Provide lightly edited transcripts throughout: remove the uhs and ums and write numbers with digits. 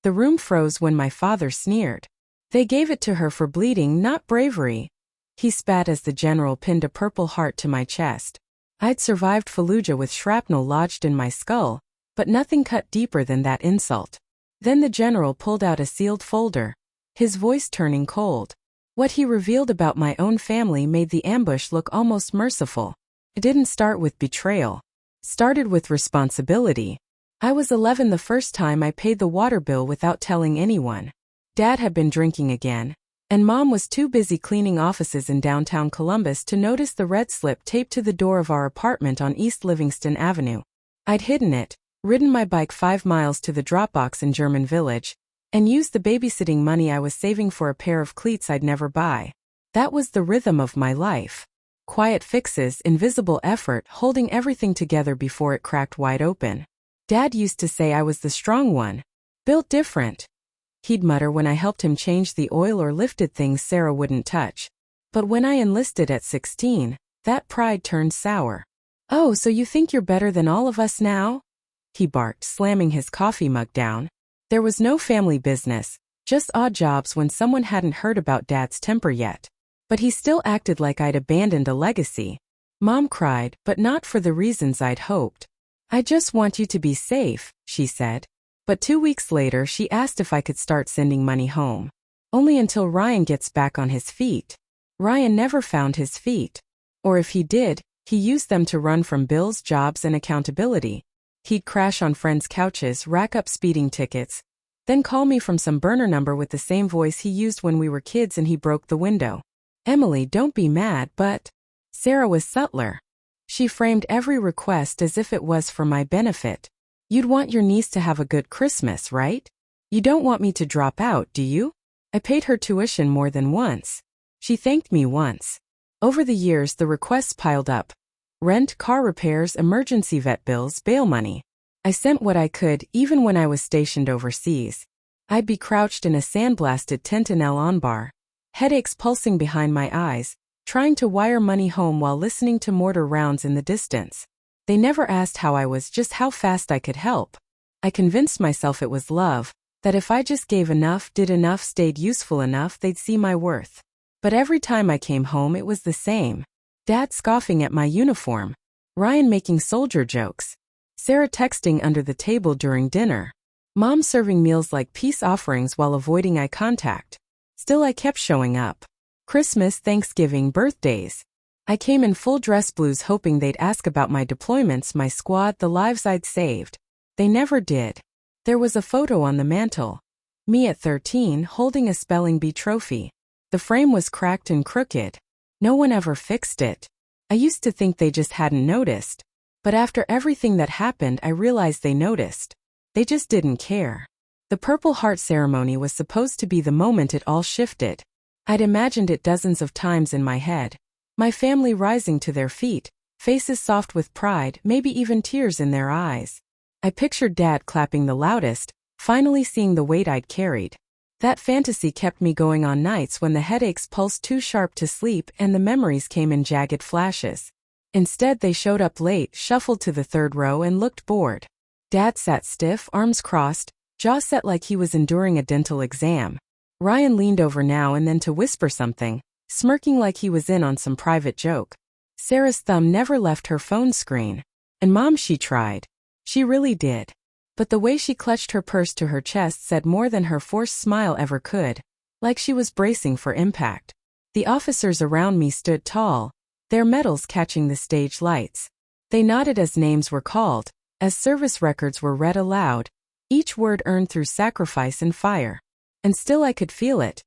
The room froze when my father sneered. They gave it to her for bleeding, not bravery. He spat as the general pinned a purple heart to my chest. I'd survived Fallujah with shrapnel lodged in my skull, but nothing cut deeper than that insult. Then the general pulled out a sealed folder, his voice turning cold. What he revealed about my own family made the ambush look almost merciful. It didn't start with betrayal. Started with responsibility. I was 11 the first time I paid the water bill without telling anyone. Dad had been drinking again, and Mom was too busy cleaning offices in downtown Columbus to notice the red slip taped to the door of our apartment on East Livingston Avenue. I'd hidden it, ridden my bike 5 miles to the Dropbox in German Village, and used the babysitting money I was saving for a pair of cleats I'd never buy. That was the rhythm of my life. Quiet fixes, invisible effort, holding everything together before it cracked wide open. Dad used to say I was the strong one. Built different. He'd mutter when I helped him change the oil or lifted things Sarah wouldn't touch. But when I enlisted at 16, that pride turned sour. "Oh, so you think you're better than all of us now?" he barked, slamming his coffee mug down. There was no family business, just odd jobs when someone hadn't heard about Dad's temper yet. But he still acted like I'd abandoned a legacy. Mom cried, but not for the reasons I'd hoped. "I just want you to be safe," she said. But 2 weeks later she asked if I could start sending money home. Only until Ryan gets back on his feet. Ryan never found his feet. Or if he did, he used them to run from bills, jobs, and accountability. He'd crash on friends' couches, rack up speeding tickets, then call me from some burner number with the same voice he used when we were kids and he broke the window. "Emily, don't be mad, but..." Sarah was subtler. She framed every request as if it was for my benefit. "You'd want your niece to have a good Christmas, right? You don't want me to drop out, do you?" I paid her tuition more than once. She thanked me once. Over the years the requests piled up. Rent, car repairs, emergency vet bills, bail money. I sent what I could, even when I was stationed overseas. I'd be crouched in a sandblasted tent in El Anbar, headaches pulsing behind my eyes, trying to wire money home while listening to mortar rounds in the distance. They never asked how I was, just how fast I could help. I convinced myself it was love, that if I just gave enough, did enough, stayed useful enough, they'd see my worth. But every time I came home it was the same. Dad scoffing at my uniform. Ryan making soldier jokes. Sarah texting under the table during dinner. Mom serving meals like peace offerings while avoiding eye contact. Still I kept showing up. Christmas, Thanksgiving, birthdays. I came in full dress blues hoping they'd ask about my deployments, my squad, the lives I'd saved. They never did. There was a photo on the mantle. Me at 13 holding a spelling bee trophy. The frame was cracked and crooked. No one ever fixed it. I used to think they just hadn't noticed. But after everything that happened I realized they noticed. They just didn't care. The Purple Heart ceremony was supposed to be the moment it all shifted. I'd imagined it dozens of times in my head. My family rising to their feet, faces soft with pride, maybe even tears in their eyes. I pictured Dad clapping the loudest, finally seeing the weight I'd carried. That fantasy kept me going on nights when the headaches pulsed too sharp to sleep and the memories came in jagged flashes. Instead they showed up late, shuffled to the third row and looked bored. Dad sat stiff, arms crossed, jaw set like he was enduring a dental exam. Ryan leaned over now and then to whisper something, smirking like he was in on some private joke. Sarah's thumb never left her phone screen. And Mom, she tried. She really did. But the way she clutched her purse to her chest said more than her forced smile ever could, like she was bracing for impact. The officers around me stood tall, their medals catching the stage lights. They nodded as names were called, as service records were read aloud, each word earned through sacrifice and fire. And still I could feel it.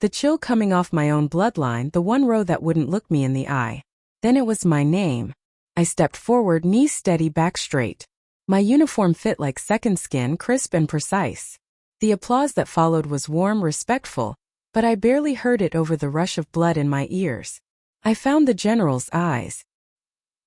The chill coming off my own bloodline, the one row that wouldn't look me in the eye. Then it was my name. I stepped forward, knees steady, back straight. My uniform fit like second skin, crisp and precise. The applause that followed was warm, respectful, but I barely heard it over the rush of blood in my ears. I found the general's eyes.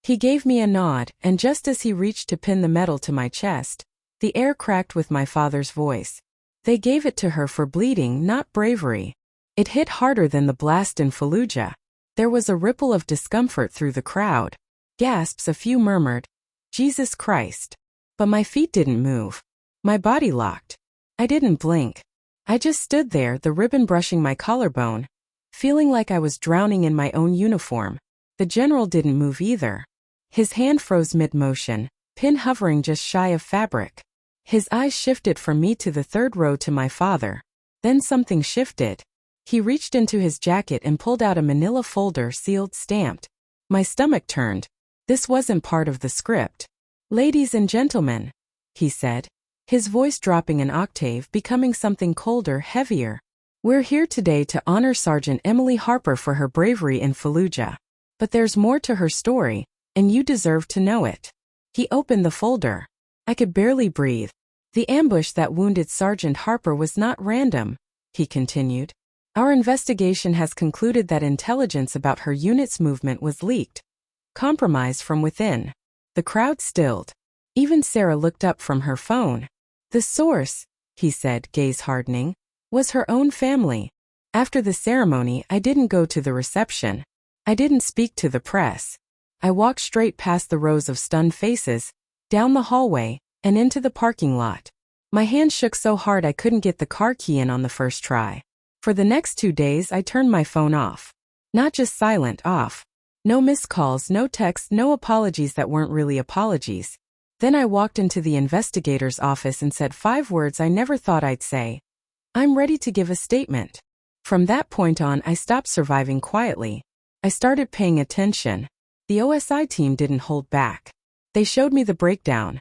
He gave me a nod, and just as he reached to pin the medal to my chest, the air cracked with my father's voice. They gave it to her for bleeding, not bravery. It hit harder than the blast in Fallujah. There was a ripple of discomfort through the crowd. Gasps, a few murmured, "Jesus Christ." But my feet didn't move. My body locked. I didn't blink. I just stood there, the ribbon brushing my collarbone, feeling like I was drowning in my own uniform. The general didn't move either. His hand froze mid-motion, pin hovering just shy of fabric. His eyes shifted from me to the third row to my father. Then something shifted. He reached into his jacket and pulled out a manila folder sealed, stamped. My stomach turned. This wasn't part of the script. "Ladies and gentlemen," he said, his voice dropping an octave, becoming something colder, heavier. "We're here today to honor Sergeant Emily Harper for her bravery in Fallujah. But there's more to her story, and you deserve to know it." He opened the folder. I could barely breathe. "The ambush that wounded Sergeant Harper was not random," he continued. "Our investigation has concluded that intelligence about her unit's movement was leaked. Compromise from within." The crowd stilled. Even Sarah looked up from her phone. "The source," he said, gaze hardening, "was her own family. After the ceremony, I didn't go to the reception. I didn't speak to the press. I walked straight past the rows of stunned faces, down the hallway, and into the parking lot. My hand shook so hard I couldn't get the car key in on the first try. For the next 2 days I turned my phone off. Not just silent, off. No missed calls, no texts, no apologies that weren't really apologies. Then I walked into the investigator's office and said 5 words I never thought I'd say. "I'm ready to give a statement." From that point on, I stopped surviving quietly. I started paying attention. The OSI team didn't hold back. They showed me the breakdown.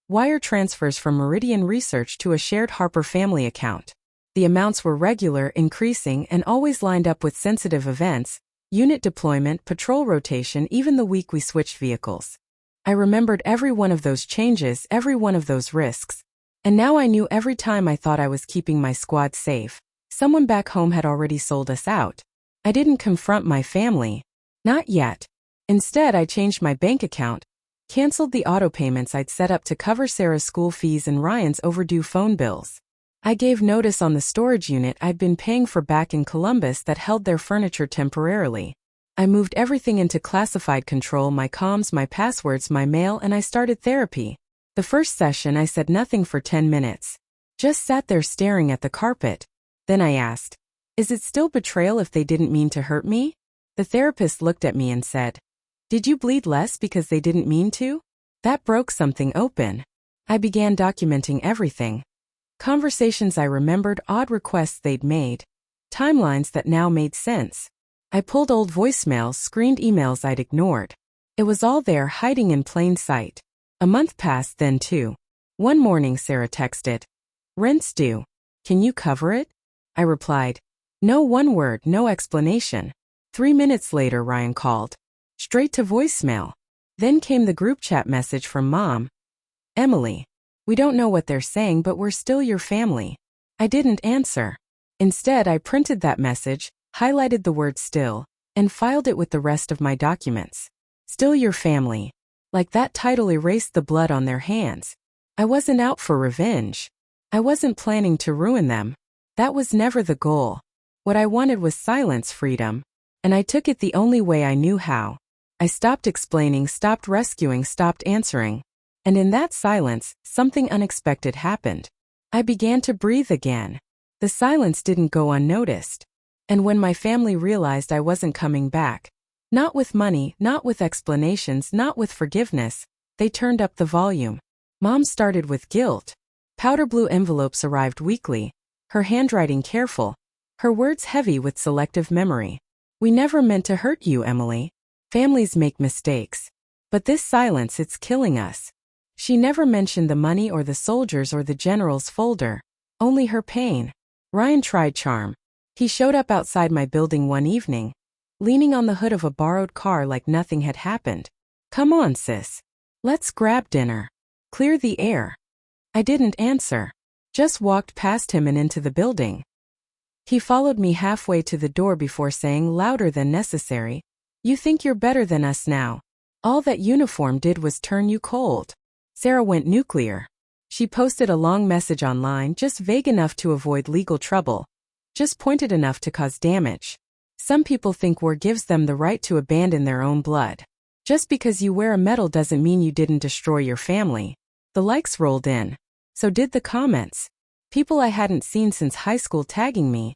Wire transfers from Meridian Research to a shared Harper family account. The amounts were regular, increasing, and always lined up with sensitive events, unit deployment, patrol rotation, even the week we switched vehicles. I remembered every one of those changes, every one of those risks. And now I knew every time I thought I was keeping my squad safe, someone back home had already sold us out. I didn't confront my family. Not yet. Instead, I changed my bank account, canceled the auto payments I'd set up to cover Sarah's school fees and Ryan's overdue phone bills. I gave notice on the storage unit I'd been paying for back in Columbus that held their furniture temporarily. I moved everything into classified control, my comms, my passwords, my mail, and I started therapy. The first session I said nothing for 10 minutes. Just sat there staring at the carpet. Then I asked, "Is it still betrayal if they didn't mean to hurt me?" The therapist looked at me and said, "Did you bleed less because they didn't mean to?" That broke something open. I began documenting everything. Conversations I remembered, odd requests they'd made, timelines that now made sense. I pulled old voicemails, screened emails I'd ignored. It was all there, hiding in plain sight. A month passed then too. One morning Sarah texted, "Rent's due. Can you cover it?" I replied, "No." One word, no explanation. 3 minutes later Ryan called. Straight to voicemail. Then came the group chat message from Mom. "Emily, we don't know what they're saying, but we're still your family." I didn't answer. Instead, I printed that message, highlighted the word "still," and filed it with the rest of my documents. Still your family. Like that title erased the blood on their hands. I wasn't out for revenge. I wasn't planning to ruin them. That was never the goal. What I wanted was silence, freedom. And I took it the only way I knew how. I stopped explaining, stopped rescuing, stopped answering. And in that silence, something unexpected happened. I began to breathe again. The silence didn't go unnoticed. And when my family realized I wasn't coming back, not with money, not with explanations, not with forgiveness, they turned up the volume. Mom started with guilt. Powder blue envelopes arrived weekly, her handwriting careful, her words heavy with selective memory. "We never meant to hurt you, Emily. Families make mistakes. But this silence, it's killing us." She never mentioned the money or the soldiers or the general's folder. Only her pain. Ryan tried charm. He showed up outside my building one evening, leaning on the hood of a borrowed car like nothing had happened. "Come on, sis. Let's grab dinner. Clear the air." I didn't answer. Just walked past him and into the building. He followed me halfway to the door before saying, louder than necessary, "You think you're better than us now. All that uniform did was turn you cold." Sarah went nuclear. She posted a long message online, just vague enough to avoid legal trouble, just pointed enough to cause damage. Some people think war gives them the right to abandon their own blood. Just because you wear a medal doesn't mean you didn't destroy your family. The likes rolled in. So did the comments. People I hadn't seen since high school tagging me,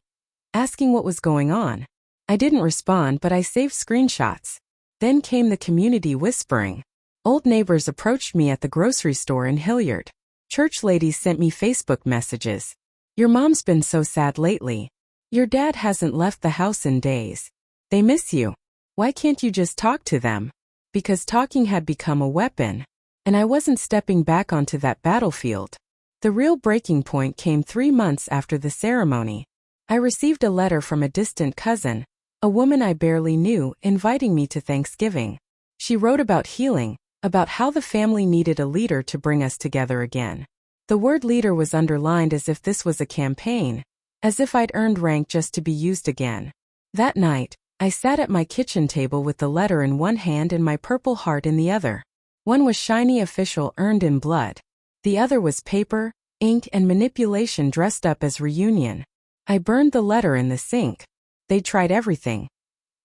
asking what was going on. I didn't respond, but I saved screenshots. Then came the community whispering. Old neighbors approached me at the grocery store in Hilliard. Church ladies sent me Facebook messages. Your mom's been so sad lately. Your dad hasn't left the house in days. They miss you. Why can't you just talk to them? Because talking had become a weapon. And I wasn't stepping back onto that battlefield. The real breaking point came 3 months after the ceremony. I received a letter from a distant cousin, a woman I barely knew, inviting me to Thanksgiving. She wrote about healing, about how the family needed a leader to bring us together again. The word leader was underlined as if this was a campaign, as if I'd earned rank just to be used again. That night, I sat at my kitchen table with the letter in one hand and my purple heart in the other. One was shiny, official, earned in blood. The other was paper, ink, and manipulation dressed up as reunion. I burned the letter in the sink. They tried everything.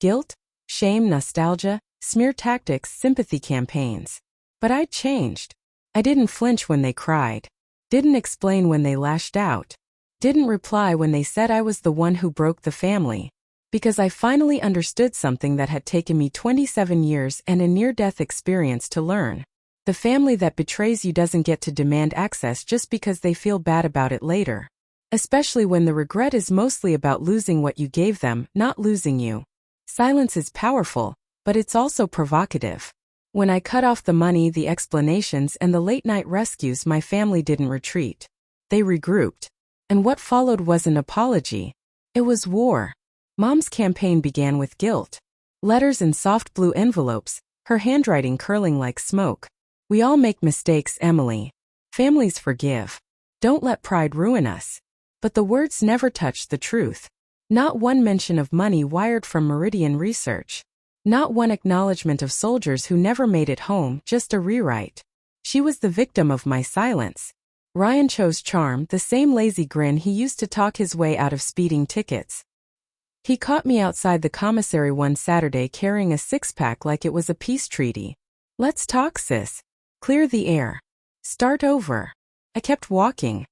Guilt, shame, nostalgia, smear tactics, sympathy campaigns. But I'd changed. I didn't flinch when they cried. Didn't explain when they lashed out. Didn't reply when they said I was the one who broke the family. Because I finally understood something that had taken me 27 years and a near-death experience to learn. The family that betrays you doesn't get to demand access just because they feel bad about it later. Especially when the regret is mostly about losing what you gave them, not losing you. Silence is powerful, but it's also provocative. When I cut off the money, the explanations, and the late-night rescues, my family didn't retreat. They regrouped. And what followed was an apology. It was war. Mom's campaign began with guilt. Letters in soft blue envelopes, her handwriting curling like smoke. We all make mistakes, Emily. Families forgive. Don't let pride ruin us. But the words never touched the truth. Not one mention of money wired from Meridian Research. Not one acknowledgement of soldiers who never made it home, just a rewrite. She was the victim of my silence. Ryan chose charm, the same lazy grin he used to talk his way out of speeding tickets. He caught me outside the commissary one Saturday carrying a six-pack like it was a peace treaty. Let's talk, sis. Clear the air. Start over. I kept walking.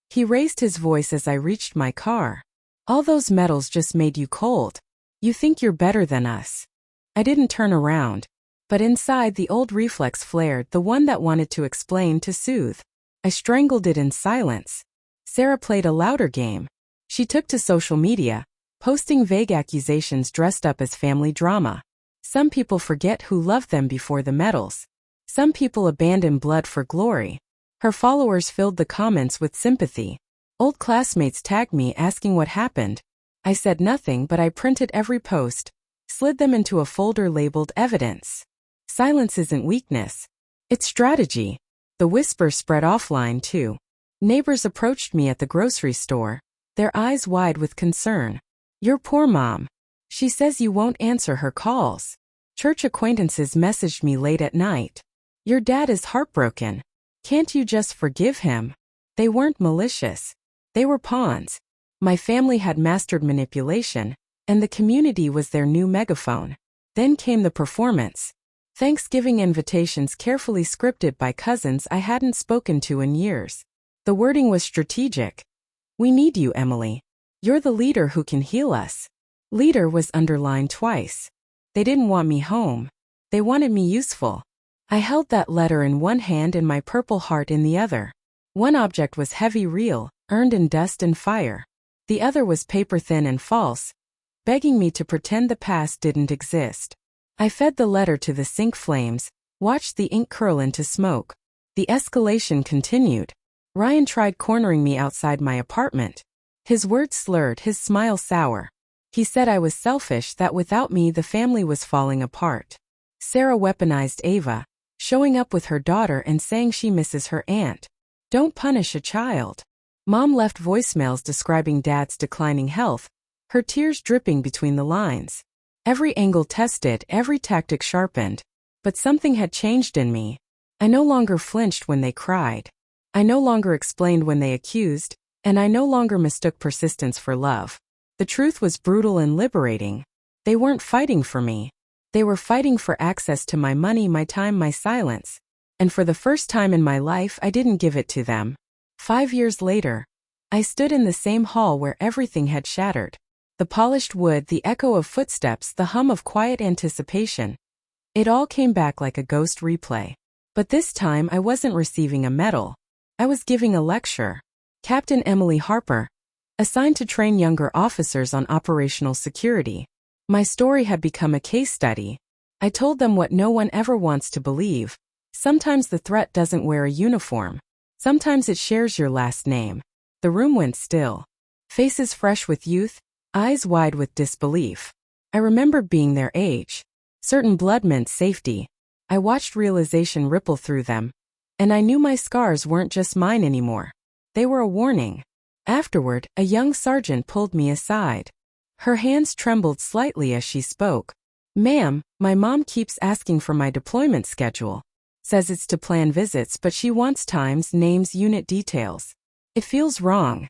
He raised his voice as I reached my car. All those medals just made you cold. You think you're better than us. I didn't turn around. But inside the old reflex flared, the one that wanted to explain, to soothe. I strangled it in silence. Sarah played a louder game. She took to social media, posting vague accusations dressed up as family drama. Some people forget who loved them before the medals. Some people abandon blood for glory. Her followers filled the comments with sympathy. Old classmates tagged me asking what happened. I said nothing, but I printed every post, slid them into a folder labeled evidence. Silence isn't weakness. It's strategy. The whisper spread offline too. Neighbors approached me at the grocery store, their eyes wide with concern. Your poor mom. She says you won't answer her calls. Church acquaintances messaged me late at night. Your dad is heartbroken. Can't you just forgive him? They weren't malicious. They were pawns. My family had mastered manipulation, and the community was their new megaphone. Then came the performance. Thanksgiving invitations carefully scripted by cousins I hadn't spoken to in years. The wording was strategic. We need you, Emily. You're the leader who can heal us. Leader was underlined twice. They didn't want me home. They wanted me useful. I held that letter in one hand and my purple heart in the other. One object was heavy, real, earned in dust and fire. The other was paper thin and false, begging me to pretend the past didn't exist. I fed the letter to the sink flames, watched the ink curl into smoke. The escalation continued. Ryan tried cornering me outside my apartment. His words slurred, his smile sour. He said I was selfish, that without me the family was falling apart. Sarah weaponized Ava, showing up with her daughter and saying she misses her aunt. Don't punish a child. Mom left voicemails describing Dad's declining health, her tears dripping between the lines. Every angle tested, every tactic sharpened. But something had changed in me. I no longer flinched when they cried. I no longer explained when they accused, and I no longer mistook persistence for love. The truth was brutal and liberating. They weren't fighting for me. They were fighting for access to my money, my time, my silence. And for the first time in my life, I didn't give it to them. 5 years later, I stood in the same hall where everything had shattered. The polished wood, the echo of footsteps, the hum of quiet anticipation. It all came back like a ghost replay. But this time I wasn't receiving a medal. I was giving a lecture. Captain Emily Harper, assigned to train younger officers on operational security. My story had become a case study. I told them what no one ever wants to believe. Sometimes the threat doesn't wear a uniform. Sometimes it shares your last name. The room went still. Faces fresh with youth, eyes wide with disbelief. I remembered being their age. Certain blood meant safety. I watched realization ripple through them. And I knew my scars weren't just mine anymore. They were a warning. Afterward, a young sergeant pulled me aside. Her hands trembled slightly as she spoke. "Ma'am, my mom keeps asking for my deployment schedule. Says it's to plan visits, but she wants times, names, unit details. It feels wrong."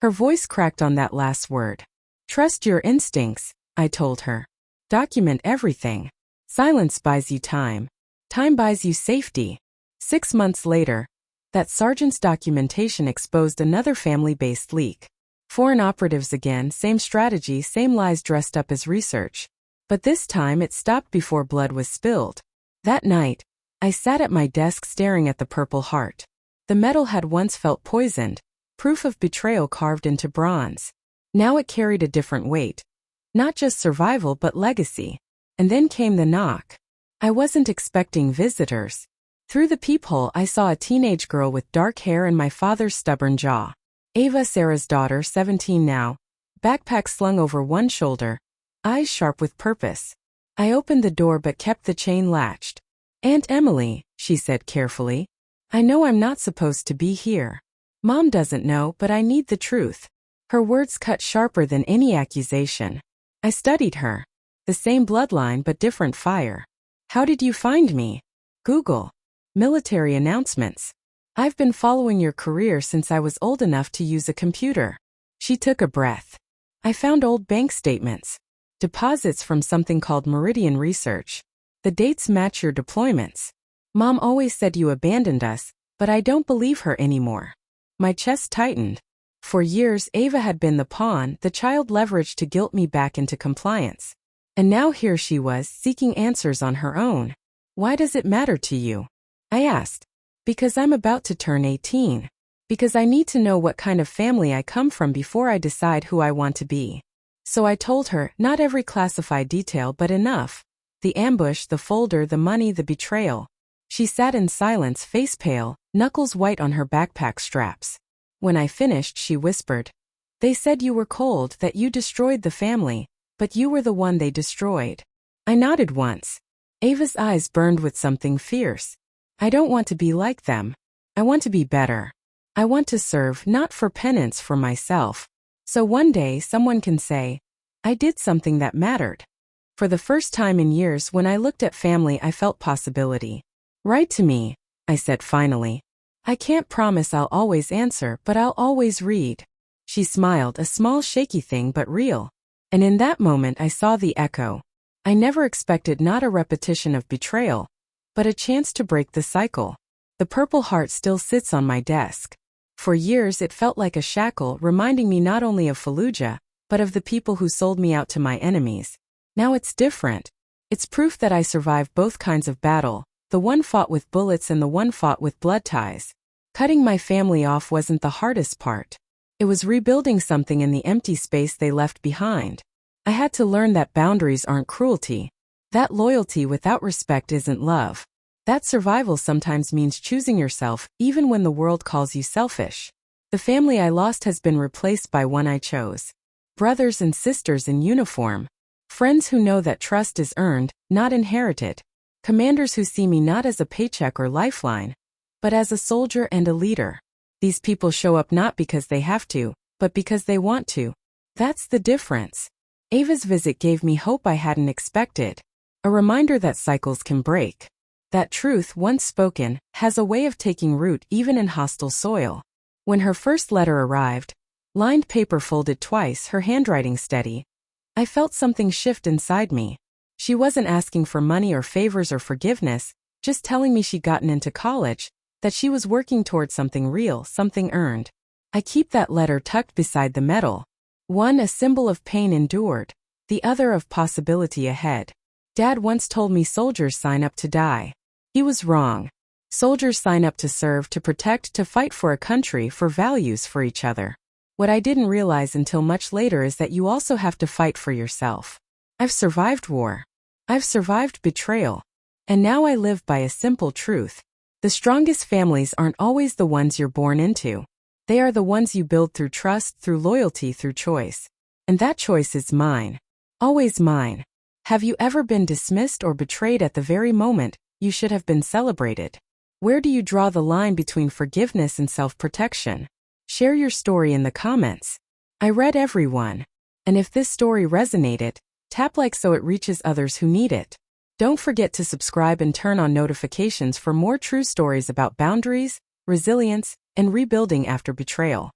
Her voice cracked on that last word. "Trust your instincts," I told her. "Document everything. Silence buys you time. Time buys you safety." 6 months later, that sergeant's documentation exposed another family-based leak. Foreign operatives again, same strategy, same lies dressed up as research. But this time it stopped before blood was spilled. That night, I sat at my desk staring at the Purple Heart. The metal had once felt poisoned, proof of betrayal carved into bronze. Now it carried a different weight. Not just survival but legacy. And then came the knock. I wasn't expecting visitors. Through the peephole I saw a teenage girl with dark hair and my father's stubborn jaw. Ava, Sarah's daughter, 17 now, backpack slung over one shoulder, eyes sharp with purpose. I opened the door but kept the chain latched. "Aunt Emily," she said carefully, "I know I'm not supposed to be here. Mom doesn't know, but I need the truth." Her words cut sharper than any accusation. I studied her. The same bloodline but different fire. "How did you find me?" "Google. Military announcements. I've been following your career since I was old enough to use a computer." She took a breath. "I found old bank statements. Deposits from something called Meridian Research. The dates match your deployments. Mom always said you abandoned us, but I don't believe her anymore." My chest tightened. For years Ava had been the pawn, the child leveraged to guilt me back into compliance. And now here she was, seeking answers on her own. "Why does it matter to you?" I asked. "Because I'm about to turn 18. Because I need to know what kind of family I come from before I decide who I want to be." So I told her, not every classified detail but enough. The ambush, the folder, the money, the betrayal. She sat in silence, face pale, knuckles white on her backpack straps. When I finished, she whispered, "They said you were cold, that you destroyed the family, but you were the one they destroyed." I nodded once. Ava's eyes burned with something fierce. "I don't want to be like them. I want to be better. I want to serve, not for penance, for myself. So one day someone can say, I did something that mattered." For the first time in years, when I looked at family, I felt possibility. "Write to me," I said finally. "I can't promise I'll always answer, but I'll always read." She smiled, a small shaky thing but real. And in that moment I saw the echo. I never expected not a repetition of betrayal, but a chance to break the cycle. The Purple Heart still sits on my desk. For years it felt like a shackle, reminding me not only of Fallujah, but of the people who sold me out to my enemies. Now it's different. It's proof that I survived both kinds of battle, the one fought with bullets and the one fought with blood ties. Cutting my family off wasn't the hardest part. It was rebuilding something in the empty space they left behind. I had to learn that boundaries aren't cruelty. That loyalty without respect isn't love. That survival sometimes means choosing yourself, even when the world calls you selfish. The family I lost has been replaced by one I chose. Brothers and sisters in uniform. Friends who know that trust is earned, not inherited. Commanders who see me not as a paycheck or lifeline, but as a soldier and a leader. These people show up not because they have to, but because they want to. That's the difference. Ava's visit gave me hope I hadn't expected. A reminder that cycles can break. That truth, once spoken, has a way of taking root even in hostile soil. When her first letter arrived, lined paper folded twice, her handwriting steady, I felt something shift inside me. She wasn't asking for money or favors or forgiveness, just telling me she'd gotten into college, that she was working toward something real, something earned. I keep that letter tucked beside the medal. One a symbol of pain endured, the other of possibility ahead. Dad once told me soldiers sign up to die. He was wrong. Soldiers sign up to serve, to protect, to fight for a country, for values, for each other. What I didn't realize until much later is that you also have to fight for yourself. I've survived war. I've survived betrayal. And now I live by a simple truth. The strongest families aren't always the ones you're born into. They are the ones you build through trust, through loyalty, through choice. And that choice is mine. Always mine. Have you ever been dismissed or betrayed at the very moment you should have been celebrated? Where do you draw the line between forgiveness and self-protection? Share your story in the comments. I read every one. And if this story resonated, tap like so it reaches others who need it. Don't forget to subscribe and turn on notifications for more true stories about boundaries, resilience, and rebuilding after betrayal.